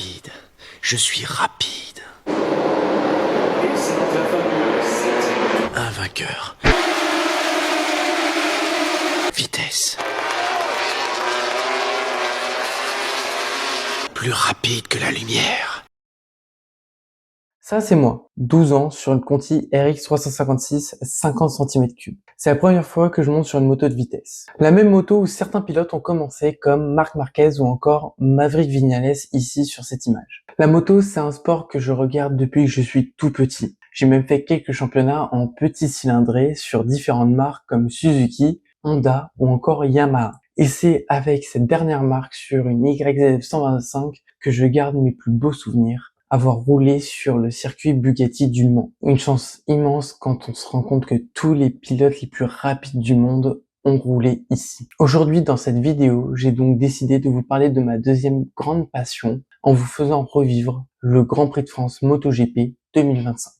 rapide. Je suis rapide. Un vainqueur. Vitesse. Plus rapide que la lumière. Ça, c'est moi, 12 ans, sur une Conti RX 356, 50 cm3. C'est la première fois que je monte sur une moto de vitesse. La même moto où certains pilotes ont commencé, comme Marc Marquez ou encore Maverick Viñales ici sur cette image. La moto, c'est un sport que je regarde depuis que je suis tout petit. J'ai même fait quelques championnats en petit cylindré sur différentes marques comme Suzuki, Honda ou encore Yamaha. Et c'est avec cette dernière marque sur une YZF 125 que je garde mes plus beaux souvenirs. Avoir roulé sur le circuit Bugatti du Mans. Une chance immense quand on se rend compte que tous les pilotes les plus rapides du monde ont roulé ici. Aujourd'hui, dans cette vidéo, j'ai donc décidé de vous parler de ma deuxième grande passion en vous faisant revivre le Grand Prix de France MotoGP 2025.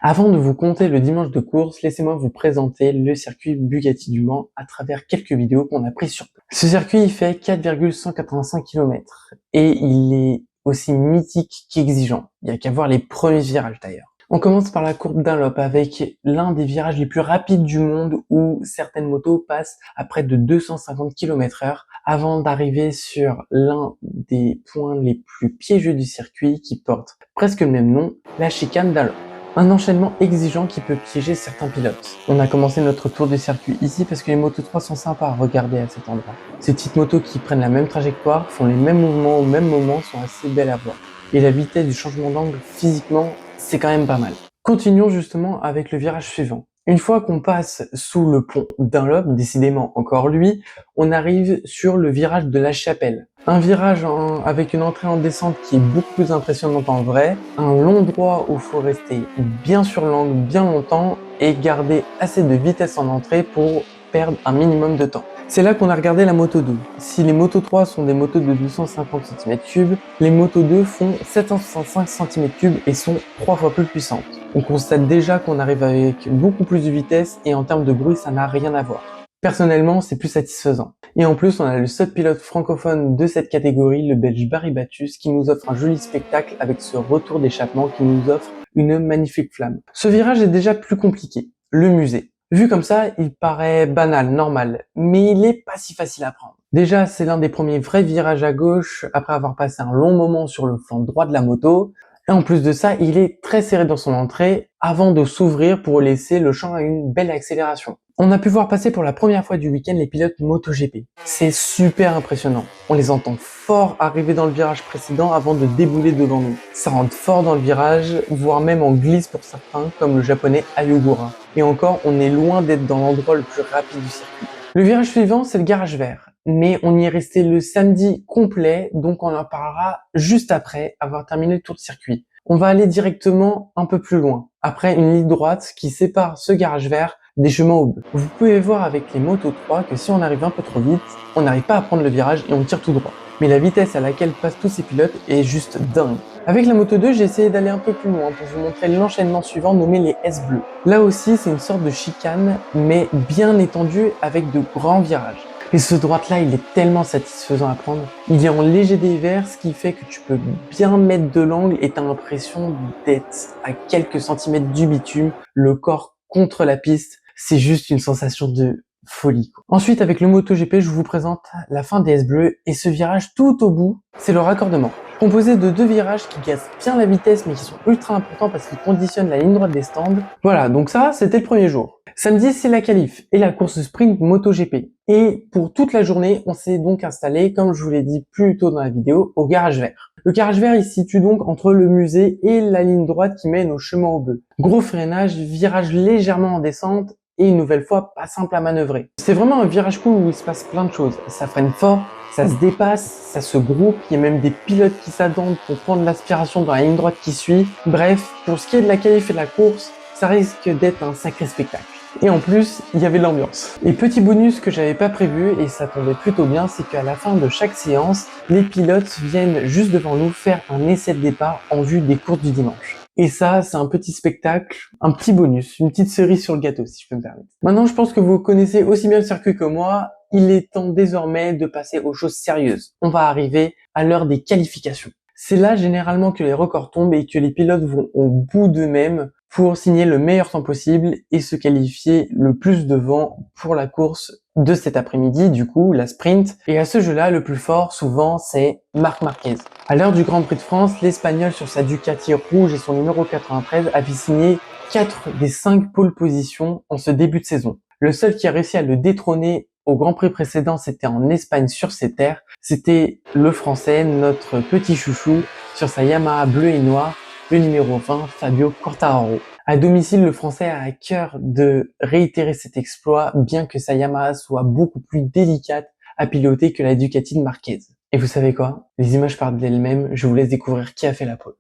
Avant de vous conter le dimanche de course, laissez-moi vous présenter le circuit Bugatti du Mans à travers quelques vidéos qu'on a prises sur place. Ce circuit, il fait 4,185 km et il est aussi mythique qu'exigeant. Il n'y a qu'à voir les premiers virages d'ailleurs. On commence par la courbe Dunlop avec l'un des virages les plus rapides du monde où certaines motos passent à près de 250 km/h avant d'arriver sur l'un des points les plus piégeux du circuit qui porte presque le même nom, la chicane Dunlop. Un enchaînement exigeant qui peut piéger certains pilotes. On a commencé notre tour de circuit ici parce que les Moto 3 sont sympas à regarder à cet endroit. Ces petites motos qui prennent la même trajectoire, font les mêmes mouvements au même moment sont assez belles à voir. Et la vitesse du changement d'angle physiquement, c'est quand même pas mal. Continuons justement avec le virage suivant. Une fois qu'on passe sous le pont Dunlop, décidément encore lui, on arrive sur le virage de la Chapelle. Un virage avec une entrée en descente qui est beaucoup plus impressionnante en vrai, un long droit où il faut rester bien sur l'angle bien longtemps et garder assez de vitesse en entrée pour perdre un minimum de temps. C'est là qu'on a regardé la Moto 2. Si les Moto 3 sont des motos de 250 cm3, les Moto 2 font 765 cm3 et sont 3 fois plus puissantes. On constate déjà qu'on arrive avec beaucoup plus de vitesse et en termes de bruit, ça n'a rien à voir. Personnellement, c'est plus satisfaisant. Et en plus, on a le seul pilote francophone de cette catégorie, le Belge Barry Battus, qui nous offre un joli spectacle avec ce retour d'échappement qui nous offre une magnifique flamme. Ce virage est déjà plus compliqué, le musée. Vu comme ça, il paraît banal, normal, mais il est pas si facile à prendre. Déjà, c'est l'un des premiers vrais virages à gauche après avoir passé un long moment sur le flanc droit de la moto. Et en plus de ça, il est très serré dans son entrée avant de s'ouvrir pour laisser le champ à une belle accélération. On a pu voir passer pour la première fois du week-end les pilotes MotoGP. C'est super impressionnant. On les entend fort arriver dans le virage précédent avant de débouler devant nous. Ça rentre fort dans le virage, voire même en glisse pour certains, comme le japonais Ayogura. Et encore, on est loin d'être dans l'endroit le plus rapide du circuit. Le virage suivant, c'est le garage vert. Mais on y est resté le samedi complet, donc on en parlera juste après avoir terminé le tour de circuit. On va aller directement un peu plus loin, après une ligne droite qui sépare ce garage vert des chemins au bleu. Vous pouvez voir avec les Moto 3 que si on arrive un peu trop vite, on n'arrive pas à prendre le virage et on tire tout droit. Mais la vitesse à laquelle passent tous ces pilotes est juste dingue. Avec la Moto 2, j'ai essayé d'aller un peu plus loin pour vous montrer l'enchaînement suivant nommé les S bleus. Là aussi, c'est une sorte de chicane, mais bien étendue avec de grands virages. Et ce droite-là, il est tellement satisfaisant à prendre. Il est en léger dévers, ce qui fait que tu peux bien mettre de l'angle et t'as l'impression d'être à quelques centimètres du bitume, le corps contre la piste. C'est juste une sensation de folie, quoi. Ensuite, avec le MotoGP, je vous présente la fin des S bleus et ce virage tout au bout, c'est le raccordement. Composé de deux virages qui cassent bien la vitesse mais qui sont ultra importants parce qu'ils conditionnent la ligne droite des stands. Voilà, donc ça, c'était le premier jour. Samedi, c'est la qualif et la course sprint MotoGP. Et pour toute la journée, on s'est donc installé, comme je vous l'ai dit plus tôt dans la vidéo, au garage vert. Le garage vert, il se situe donc entre le musée et la ligne droite qui mène au chemin au bleu. Gros freinage, virage légèrement en descente et une nouvelle fois pas simple à manœuvrer. C'est vraiment un virage cool où il se passe plein de choses. Ça freine fort, ça se dépasse, ça se groupe, il y a même des pilotes qui s'attendent pour prendre l'aspiration dans la ligne droite qui suit. Bref, pour ce qui est de la qualif et de la course, ça risque d'être un sacré spectacle. Et en plus, il y avait de l'ambiance. Et petit bonus que j'avais pas prévu, et ça tombait plutôt bien, c'est qu'à la fin de chaque séance, les pilotes viennent juste devant nous faire un essai de départ en vue des courses du dimanche. Et ça, c'est un petit spectacle, un petit bonus, une petite cerise sur le gâteau, si je peux me permettre. Maintenant, je pense que vous connaissez aussi bien le circuit que moi. Il est temps désormais de passer aux choses sérieuses. On va arriver à l'heure des qualifications. C'est là généralement que les records tombent et que les pilotes vont au bout d'eux-mêmes pour signer le meilleur temps possible et se qualifier le plus devant pour la course de cet après-midi, du coup, la sprint. Et à ce jeu-là, le plus fort, souvent, c'est Marc Marquez. À l'heure du Grand Prix de France, l'Espagnol sur sa Ducati rouge et son numéro 93 avait signé 4 des 5 pole positions en ce début de saison. Le seul qui a réussi à le détrôner au Grand Prix précédent, c'était en Espagne sur ses terres. C'était le Français, notre petit chouchou, sur sa Yamaha bleue et noire, le numéro 20, Fabio Quartararo. À domicile, le Français a à cœur de réitérer cet exploit, bien que sa Yamaha soit beaucoup plus délicate à piloter que la Ducati de Marquez. Et vous savez quoi? Les images parlent d'elles-mêmes, je vous laisse découvrir qui a fait la pole.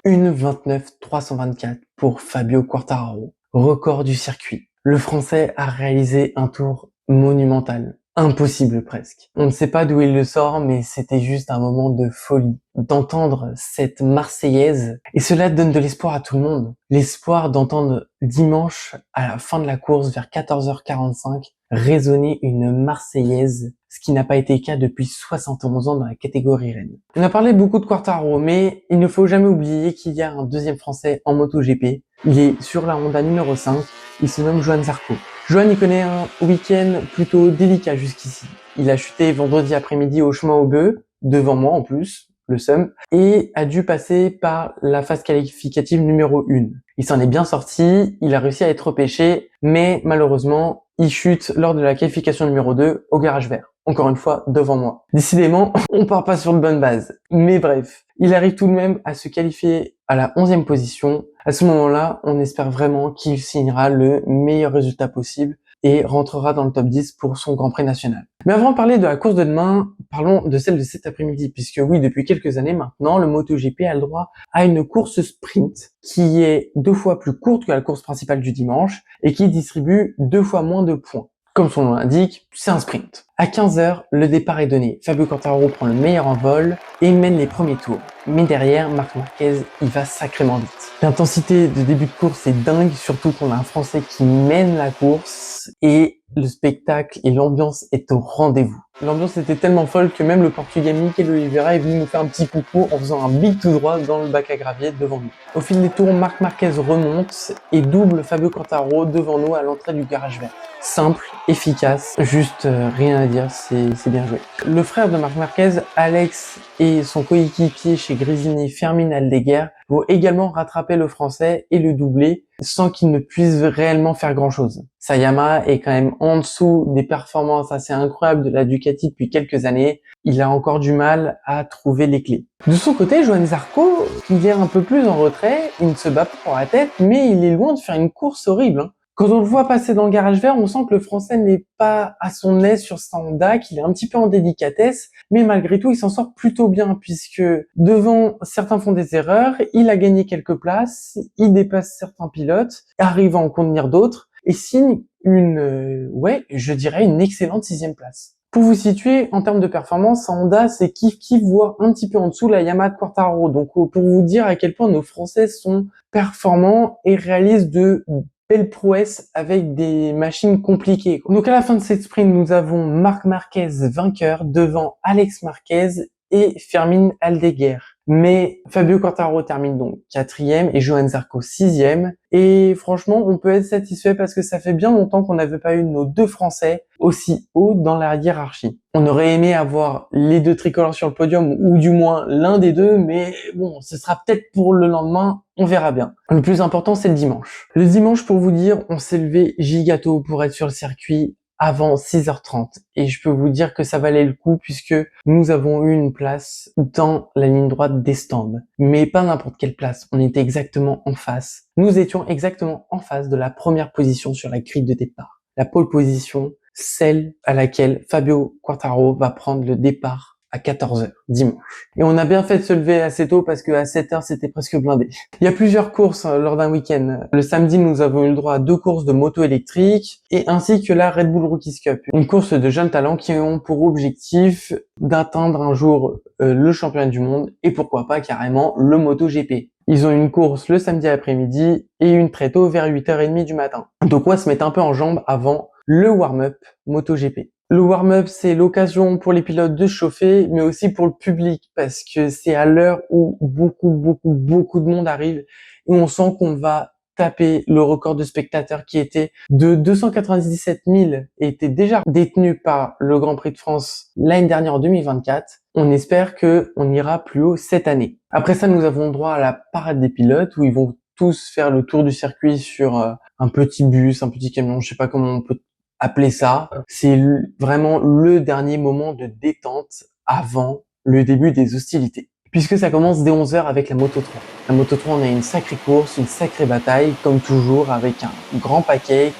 Une 29,324 pour Fabio Quartararo, record du circuit. Le Français a réalisé un tour monumental, impossible presque. On ne sait pas d'où il le sort, mais c'était juste un moment de folie d'entendre cette Marseillaise, et cela donne de l'espoir à tout le monde. L'espoir d'entendre dimanche, à la fin de la course, vers 14h45, résonner une Marseillaise, ce qui n'a pas été le cas depuis 71 ans dans la catégorie reine. On a parlé beaucoup de Quartararo, mais il ne faut jamais oublier qu'il y a un deuxième Français en MotoGP. Il est sur la Honda numéro 5, il se nomme Johann Zarco. Johann y connaît un week-end plutôt délicat jusqu'ici. Il a chuté vendredi après-midi au chemin aux bœufs, devant moi en plus, le seum, et a dû passer par la phase qualificative numéro 1. Il s'en est bien sorti, il a réussi à être repêché, mais malheureusement, il chute lors de la qualification numéro 2 au garage vert. Encore une fois, devant moi. Décidément, on part pas sur de bonnes bases. Mais bref, il arrive tout de même à se qualifier à la 11e position. À ce moment-là, on espère vraiment qu'il signera le meilleur résultat possible et rentrera dans le top 10 pour son Grand Prix national. Mais avant de parler de la course de demain, parlons de celle de cet après-midi, puisque oui, depuis quelques années maintenant, le MotoGP a le droit à une course sprint qui est 2 fois plus courte que la course principale du dimanche et qui distribue 2 fois moins de points. Comme son nom l'indique, c'est un sprint. À 15h, le départ est donné. Fabio Quartararo prend le meilleur envol et mène les premiers tours. Mais derrière, Marc Marquez, il va sacrément vite. L'intensité de début de course est dingue, surtout qu'on a un Français qui mène la course et le spectacle et l'ambiance est au rendez-vous. L'ambiance était tellement folle que même le Portugais Mikel Oliveira est venu nous faire un petit coucou en faisant un big tout droit dans le bac à gravier devant nous. Au fil des tours, Marc Marquez remonte et double Fabio Quartararo devant nous à l'entrée du garage vert. Simple, efficace, juste rien à dire, c'est bien joué. Le frère de Marc Marquez, Alex, et son coéquipier chez Gresini, Fermín Aldeguer, vont également rattraper le Français et le doubler sans qu'il ne puisse réellement faire grand-chose. Sa Yamaha est quand même en dessous des performances assez incroyables de la Ducati depuis quelques années. Il a encore du mal à trouver les clés. De son côté, Johann Zarco, il est un peu plus en retrait, il ne se bat pas pour la tête, mais il est loin de faire une course horrible. Quand on le voit passer dans le garage vert, on sent que le Français n'est pas à son aise sur sa Honda, qu'il est un petit peu en délicatesse, mais malgré tout, il s'en sort plutôt bien puisque devant, certains font des erreurs, il a gagné quelques places, il dépasse certains pilotes, arrive à en contenir d'autres et signe je dirais une excellente 6e place. Pour vous situer, en termes de performance, sa Honda, c'est kiff voire un petit peu en dessous la Yamaha de Quartararo. Donc, pour vous dire à quel point nos Français sont performants et réalisent de belle prouesse avec des machines compliquées. Donc à la fin de cette sprint, nous avons Marc Marquez vainqueur devant Alex Marquez et Fermín Aldeguer. Mais Fabio Quartararo termine donc 4e et Johann Zarco 6e. Et franchement, on peut être satisfait parce que ça fait bien longtemps qu'on n'avait pas eu nos 2 Français aussi haut dans la hiérarchie. On aurait aimé avoir les 2 tricolores sur le podium, ou du moins l'un des 2, mais bon, ce sera peut-être pour le lendemain, on verra bien. Le plus important, c'est le dimanche. Le dimanche, pour vous dire, on s'est levé gigato pour être sur le circuit avant 6h30. Et je peux vous dire que ça valait le coup puisque nous avons eu une place dans la ligne droite des stands. Mais pas n'importe quelle place, on était exactement en face. Nous étions exactement en face de la première position sur la grille de départ. La pole position, celle à laquelle Fabio Quartararo va prendre le départ à 14 heures dimanche. Et on a bien fait de se lever assez tôt parce qu'à 7 heures, c'était presque blindé. Il y a plusieurs courses lors d'un week-end. Le samedi, nous avons eu le droit à 2 courses de moto électrique et ainsi que la Red Bull Rookies Cup, une course de jeunes talents qui ont pour objectif d'atteindre un jour le championnat du monde et pourquoi pas carrément le MotoGP. Ils ont une course le samedi après-midi et une très tôt vers 8h30 du matin. Donc on va se mettre un peu en jambes avant le warm-up MotoGP. Le warm-up, c'est l'occasion pour les pilotes de se chauffer, mais aussi pour le public, parce que c'est à l'heure où beaucoup de monde arrive et on sent qu'on va taper le record de spectateurs qui était de 297 000 et était déjà détenu par le Grand Prix de France l'année dernière en 2024. On espère que on ira plus haut cette année. Après ça, nous avons droit à la parade des pilotes où ils vont tous faire le tour du circuit sur un petit bus, un petit camion, je sais pas comment on peut appeler ça. C'est vraiment le dernier moment de détente avant le début des hostilités. Puisque ça commence dès 11h avec la Moto 3. La Moto 3, on a une sacrée course, une sacrée bataille, comme toujours, avec un grand paquet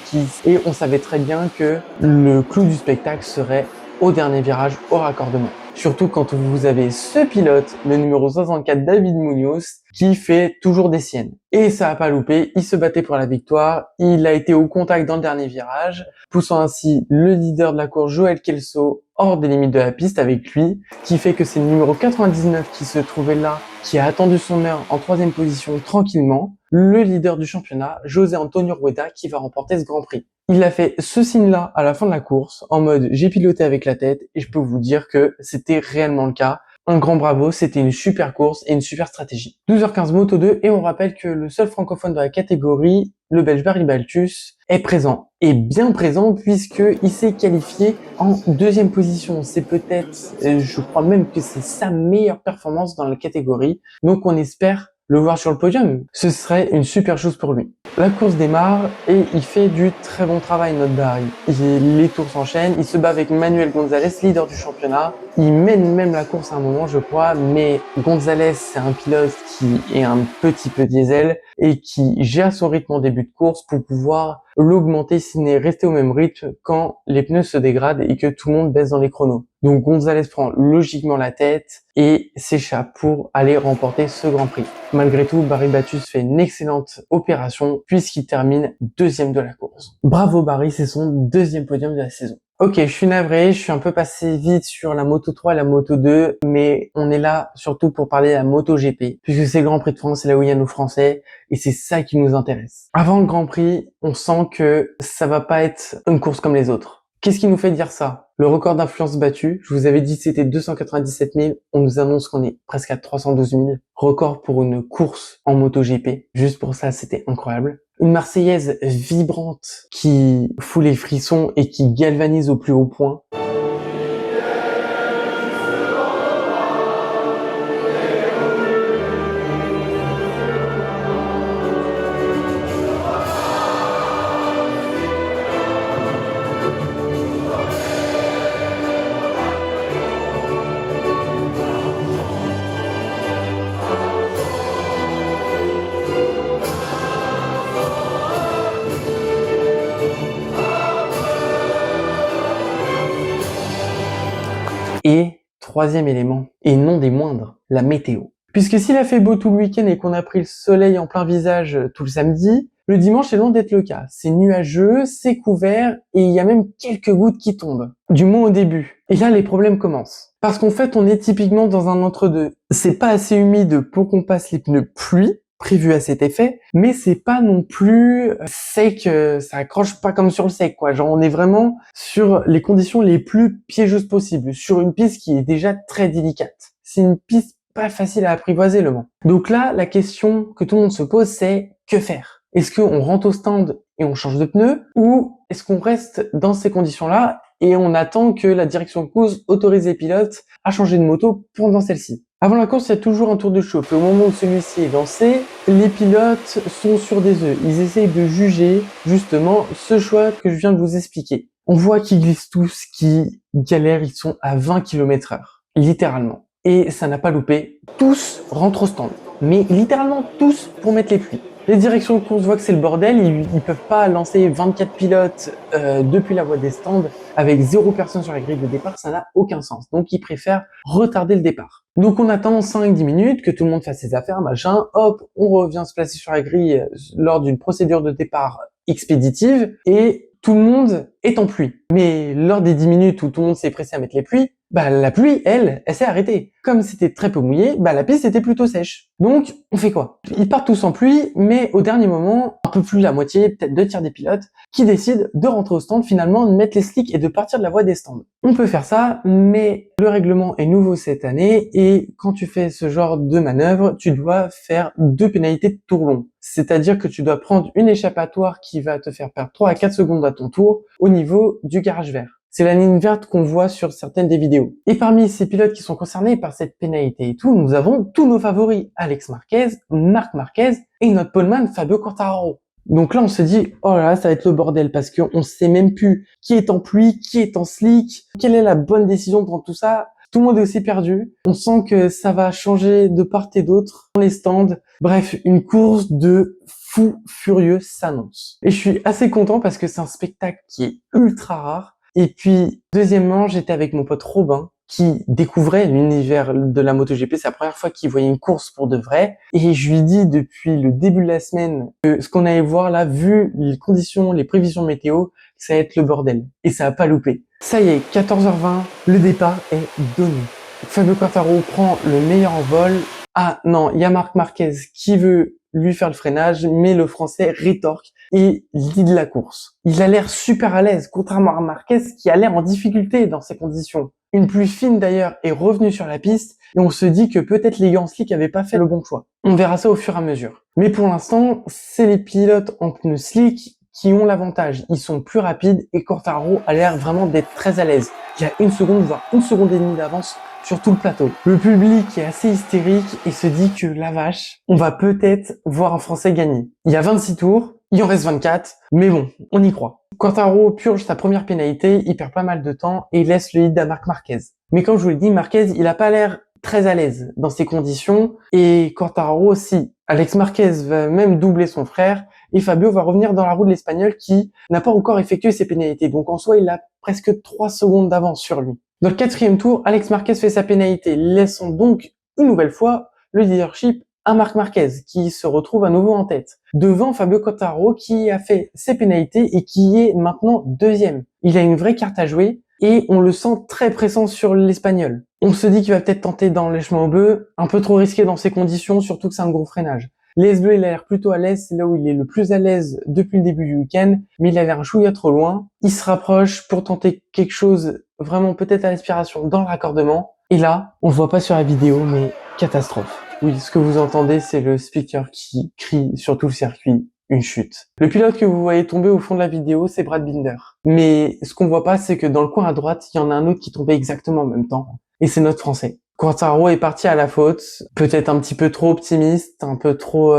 et on savait très bien que le clou du spectacle serait au dernier virage, au raccordement. Surtout quand vous avez ce pilote, le numéro 64, David Munoz, qui fait toujours des siennes. Et ça a pas loupé, il se battait pour la victoire, il a été au contact dans le dernier virage, poussant ainsi le leader de la course, Joël Kelso, hors des limites de la piste avec lui, qui fait que c'est le numéro 99 qui se trouvait là, qui a attendu son heure en 3e position tranquillement, le leader du championnat, José Antonio Rueda, qui va remporter ce Grand Prix. Il a fait ce signe-là à la fin de la course, en mode j'ai piloté avec la tête, et je peux vous dire que c'était réellement le cas. Un grand bravo, c'était une super course et une super stratégie. 12h15 Moto 2, et on rappelle que le seul francophone de la catégorie, le Belge Barry Baltus, est présent. Et bien présent puisqu'il s'est qualifié en 2e position. C'est peut-être, je crois même que c'est sa meilleure performance dans la catégorie. Donc on espère le voir sur le podium. Ce serait une super chose pour lui. La course démarre et il fait du très bon travail, notre Barry. Les tours s'enchaînent, il se bat avec Manuel Gonzalez, leader du championnat. Il mène même la course à un moment, je crois, mais Gonzalez, c'est un pilote qui est un petit peu diesel et qui gère son rythme en début de course pour pouvoir l'augmenter s'il n'est resté au même rythme quand les pneus se dégradent et que tout le monde baisse dans les chronos. Donc Gonzalez prend logiquement la tête et s'échappe pour aller remporter ce Grand Prix. Malgré tout, Barry Baltus fait une excellente opération puisqu'il termine 2e de la course. Bravo Barry, c'est son 2e podium de la saison. Ok, je suis navré, je suis un peu passé vite sur la Moto 3 et la Moto 2, mais on est là surtout pour parler de la MotoGP, puisque c'est le Grand Prix de France, c'est là où il y a nos Français, et c'est ça qui nous intéresse. Avant le Grand Prix, on sent que ça va pas être une course comme les autres. Qu'est-ce qui nous fait dire ça? Le record d'influence battu, je vous avais dit que c'était 297 000, on nous annonce qu'on est presque à 312 000. Record pour une course en MotoGP. Juste pour ça, c'était incroyable. Une Marseillaise vibrante qui fout les frissons et qui galvanise au plus haut point. Et 3e élément, et non des moindres, la météo. Puisque s'il a fait beau tout le week-end et qu'on a pris le soleil en plein visage tout le samedi, le dimanche est loin d'être le cas. C'est nuageux, c'est couvert, et il y a même quelques gouttes qui tombent. Du moins au début. Et là, les problèmes commencent. Parce qu'en fait, on est typiquement dans un entre-deux. C'est pas assez humide pour qu'on passe les pneus pluie, prévu à cet effet, mais c'est pas non plus sec, ça accroche pas comme sur le sec, quoi. Genre, on est vraiment sur les conditions les plus piégeuses possibles, sur une piste qui est déjà très délicate. C'est une piste pas facile à apprivoiser, Le Mans. Donc là, la question que tout le monde se pose, c'est que faire? Est-ce qu'on rentre au stand et on change de pneus, ou est-ce qu'on reste dans ces conditions-là et on attend que la direction de course autorise les pilotes à changer de moto pendant celle-ci? Avant la course, il y a toujours un tour de chauffe. Au moment où celui-ci est lancé, les pilotes sont sur des œufs. Ils essayent de juger, justement, ce choix que je viens de vous expliquer. On voit qu'ils glissent tous, qu'ils galèrent, ils sont à 20 km/h. Littéralement. Et ça n'a pas loupé. Tous rentrent au stand. Mais littéralement tous pour mettre les pluies. Les directions de course voient que c'est le bordel, ils peuvent pas lancer 24 pilotes depuis la voie des stands avec 0 personne sur la grille de départ, ça n'a aucun sens. Donc ils préfèrent retarder le départ. Donc on attend 5-10 minutes que tout le monde fasse ses affaires, machin, hop, on revient se placer sur la grille lors d'une procédure de départ expéditive et tout le monde est en pluie. Mais lors des 10 minutes où tout le monde s'est pressé à mettre les pluies, la pluie, elle s'est arrêtée. Comme c'était très peu mouillé, la piste était plutôt sèche. Donc, on fait quoi? Ils partent tous en pluie, mais au dernier moment, un peu plus de la moitié, peut-être 2 tiers des pilotes, qui décident de rentrer au stand, finalement, de mettre les slicks et de partir de la voie des stands. On peut faire ça, mais le règlement est nouveau cette année, et quand tu fais ce genre de manœuvre, tu dois faire 2 pénalités de tour long. C'est-à-dire que tu dois prendre une échappatoire qui va te faire perdre 3 à 4 secondes à ton tour au niveau du garage vert. C'est la ligne verte qu'on voit sur certaines des vidéos. Et parmi ces pilotes qui sont concernés par cette pénalité et tout, nous avons tous nos favoris. Alex Marquez, Marc Marquez et notre poleman Fabio Quartararo. Donc là, on se dit, oh là là, ça va être le bordel parce qu'on sait même plus qui est en pluie, qui est en slick, quelle est la bonne décision dans tout ça. Tout le monde est aussi perdu. On sent que ça va changer de part et d'autre dans les stands. Bref, une course de fou furieux s'annonce. Et je suis assez content parce que c'est un spectacle qui est ultra rare. Et puis, deuxièmement, j'étais avec mon pote Robin, qui découvrait l'univers de la MotoGP. C'est la première fois qu'il voyait une course pour de vrai. Et je lui dis depuis le début de la semaine que ce qu'on allait voir là, vu les conditions, les prévisions météo, ça va être le bordel. Et ça a pas loupé. Ça y est, 14h20, le départ est donné. Fabio Quartararo prend le meilleur en vol. Ah non, il y a Marc Marquez qui veut lui faire le freinage, mais le Français rétorque et lead la course. Il a l'air super à l'aise, contrairement à Marquez qui a l'air en difficulté dans ces conditions. Une pluie fine d'ailleurs est revenue sur la piste et on se dit que peut-être les gars en slick n'avaient pas fait le bon choix. On verra ça au fur et à mesure. Mais pour l'instant, c'est les pilotes en pneus slick qui ont l'avantage. Ils sont plus rapides et Quartararo a l'air vraiment d'être très à l'aise. Il y a 1 seconde, voire 1 seconde et demie d'avance sur tout le plateau. Le public est assez hystérique et se dit que la vache, on va peut-être voir un Français gagner. Il y a 26 tours, il en reste 24, mais bon, on y croit. Quartararo purge sa première pénalité, il perd pas mal de temps et laisse le lead à Marc Marquez. Mais comme je vous l'ai dit, Marquez, il a pas l'air très à l'aise dans ces conditions et Quartararo aussi. Alex Marquez va même doubler son frère et Fabio va revenir dans la roue de l'Espagnol qui n'a pas encore effectué ses pénalités. Donc en soi, il a presque 3 secondes d'avance sur lui. Dans le 4e tour, Alex Marquez fait sa pénalité, laissant donc une nouvelle fois le leadership à Marc Marquez, qui se retrouve à nouveau en tête, devant Fabio Quartararo qui a fait ses pénalités et qui est maintenant 2e. Il a une vraie carte à jouer et on le sent très pressant sur l'Espagnol. On se dit qu'il va peut-être tenter d'enlèchement au bleu, un peu trop risqué dans ces conditions, surtout que c'est un gros freinage. L'Ace bleu, il a l'air plutôt à l'aise, c'est là où il est le plus à l'aise depuis le début du week-end, mais il a l'air un chouïa trop loin. Il se rapproche pour tenter quelque chose vraiment peut-être à l'aspiration dans le raccordement. Et là, on le voit pas sur la vidéo, mais catastrophe. Oui, ce que vous entendez, c'est le speaker qui crie sur tout le circuit, une chute. Le pilote que vous voyez tomber au fond de la vidéo, c'est Brad Binder. Mais ce qu'on voit pas, c'est que dans le coin à droite, il y en a un autre qui tombait exactement en même temps. Et c'est notre Français. Quartararo est parti à la faute, peut-être un petit peu trop optimiste, un peu trop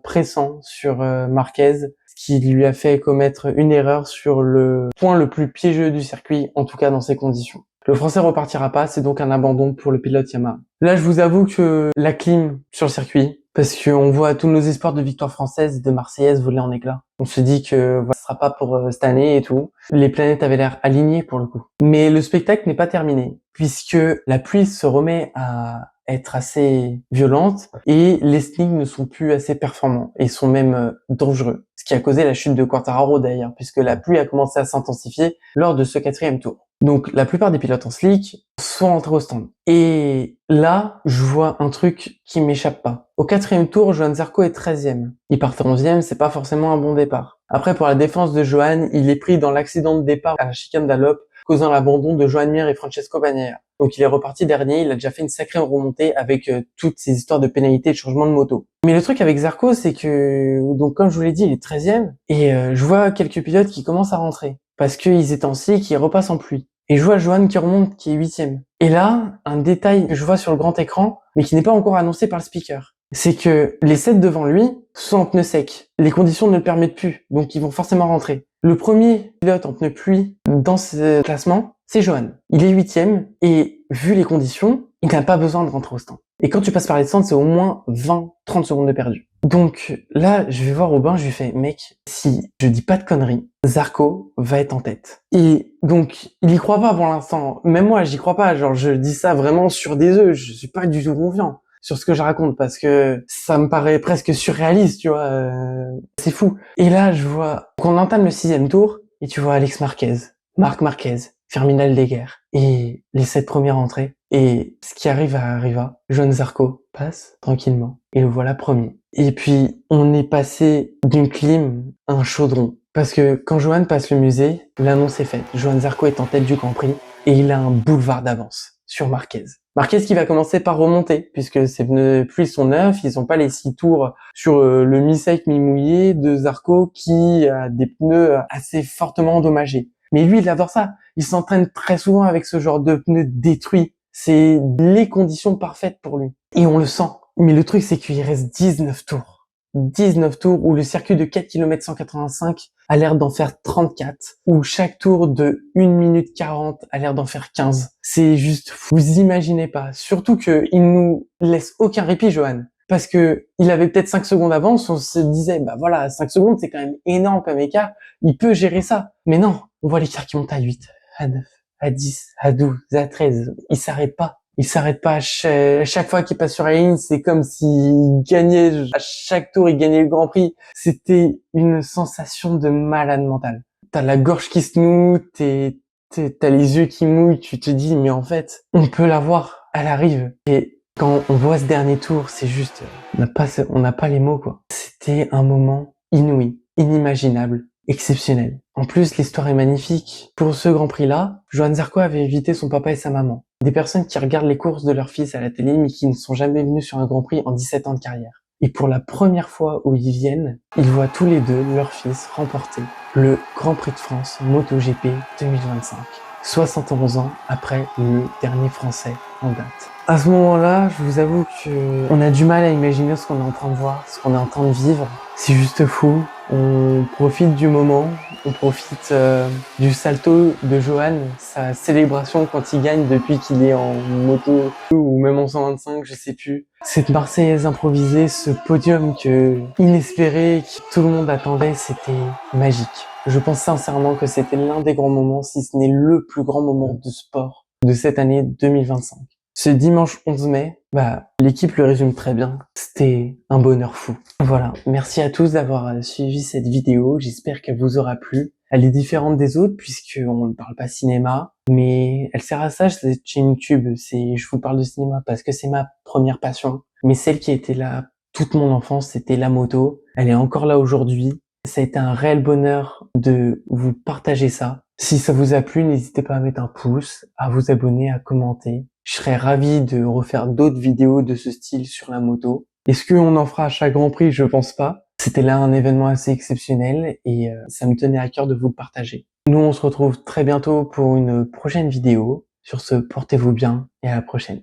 pressant sur Marquez, ce qui lui a fait commettre une erreur sur le point le plus piégeux du circuit, en tout cas dans ces conditions. Le Français repartira pas, c'est donc un abandon pour le pilote Yamaha. Là, je vous avoue que la clim sur le circuit, parce qu'on voit tous nos espoirs de victoire française et de Marseillaise voler en éclats. On se dit que voilà, ce sera pas pour cette année et tout. Les planètes avaient l'air alignées pour le coup. Mais le spectacle n'est pas terminé, puisque la pluie se remet à être assez violente et les slicks ne sont plus assez performants et sont même dangereux. Ce qui a causé la chute de Quartararo d'ailleurs, puisque la pluie a commencé à s'intensifier lors de ce 4e tour. Donc la plupart des pilotes en slick sont entrés au stand. Et là, je vois un truc qui m'échappe pas. Au 4e tour, Johann Zarco est 13e. Il part 11e, c'est pas forcément un bon départ. Après, pour la défense de Johann, il est pris dans l'accident de départ à la chicane d'Alop, causant l'abandon de Joan Mir et Francesco Bagnaia. Donc il est reparti dernier, il a déjà fait une sacrée remontée avec toutes ces histoires de pénalités et de changement de moto. Mais le truc avec Zarco, c'est que, donc comme je vous l'ai dit, il est 13e, et je vois quelques pilotes qui commencent à rentrer, parce qu'ils étaient en slick, qui repassent en pluie. Et je vois Johan qui remonte, qui est 8e. Et là, un détail que je vois sur le grand écran, mais qui n'est pas encore annoncé par le speaker, c'est que les 7 devant lui sont en pneus secs. Les conditions ne le permettent plus, donc ils vont forcément rentrer. Le premier pilote en pneus pluie dans ce classement, c'est Johan. Il est 8e, et vu les conditions, il n'a pas besoin de rentrer au stand. Et quand tu passes par les stands, c'est au moins 20-30 secondes de perdu. Donc là, je vais voir Robin, je lui fais, mec, si je dis pas de conneries, Zarco va être en tête. Et donc, il y croit pas pour l'instant. Même moi, j'y crois pas. Genre, je dis ça vraiment sur des œufs. Je suis pas du tout confiant sur ce que je raconte parce que ça me paraît presque surréaliste, tu vois. C'est fou. Et là, je vois qu'on entame le 6e tour et tu vois Alex Marquez, Marc Marquez, Ferminal Deguer et les 7 premières entrées. Et ce qui arriva. Johann Zarco passe tranquillement et le voilà premier. Et puis, on est passé d'une clim à un chaudron. Parce que quand Johann passe le musée, l'annonce est faite. Johann Zarco est en tête du Grand Prix et il a un boulevard d'avance sur Marquez. Marquez qui va commencer par remonter puisque ses pneus pluie sont neufs, ils ont pas les 6 tours sur le mi-sec mi-mouillé de Zarco qui a des pneus assez fortement endommagés. Mais lui, il adore ça. Il s'entraîne très souvent avec ce genre de pneus détruits. C'est les conditions parfaites pour lui. Et on le sent. Mais le truc, c'est qu'il reste 19 tours. 19 tours où le circuit de 4 km 185 a l'air d'en faire 34, où chaque tour de 1 minute 40 a l'air d'en faire 15. C'est juste, vous imaginez pas. Surtout qu'il nous laisse aucun répit, Johan. Parce que il avait peut-être 5 secondes d'avance, on se disait, bah voilà, 5 secondes, c'est quand même énorme comme écart, il peut gérer ça. Mais non, on voit l'écart qui monte à 8, à 9, à 10, à 12, à 13. Il s'arrête pas. Il s'arrête pas. Chaque fois qu'il passe sur la ligne, c'est comme s'il gagnait. À chaque tour, il gagnait le Grand Prix. C'était une sensation de malade mental. T'as la gorge qui se noue, t'as les yeux qui mouillent. Tu te dis, mais en fait, on peut l'avoir. Elle arrive. Et quand on voit ce dernier tour, c'est juste, on n'a pas les mots, quoi. C'était un moment inouï, inimaginable, exceptionnel. En plus, l'histoire est magnifique. Pour ce Grand Prix-là, Johann Zarco avait invité son papa et sa maman. Des personnes qui regardent les courses de leur fils à la télé, mais qui ne sont jamais venus sur un Grand Prix en 17 ans de carrière. Et pour la première fois où ils viennent, ils voient tous les deux leur fils remporter le Grand Prix de France MotoGP 2025. 71 ans après le dernier Français en date. À ce moment-là, je vous avoue que on a du mal à imaginer ce qu'on est en train de voir, ce qu'on est en train de vivre. C'est juste fou. On profite du moment, on profite du salto de Johan, sa célébration quand il gagne depuis qu'il est en moto ou même en 125, je sais plus. Cette Marseillaise improvisée, ce podium inespéré, que tout le monde attendait, c'était magique. Je pense sincèrement que c'était l'un des grands moments, si ce n'est le plus grand moment de sport de cette année 2025. Ce dimanche 11 mai, l'équipe le résume très bien. C'était un bonheur fou. Voilà. Merci à tous d'avoir suivi cette vidéo. J'espère qu'elle vous aura plu. Elle est différente des autres puisqu'on ne parle pas cinéma, mais elle sert à ça, cette chaîne YouTube. Je vous parle de cinéma parce que c'est ma première passion. Mais celle qui était là toute mon enfance, c'était la moto. Elle est encore là aujourd'hui. Ça a été un réel bonheur de vous partager ça. Si ça vous a plu, n'hésitez pas à mettre un pouce, à vous abonner, à commenter. Je serais ravi de refaire d'autres vidéos de ce style sur la moto. Est-ce qu'on en fera à chaque Grand Prix? Je pense pas. C'était là un événement assez exceptionnel et ça me tenait à cœur de vous le partager. Nous, on se retrouve très bientôt pour une prochaine vidéo. Sur ce, portez-vous bien et à la prochaine.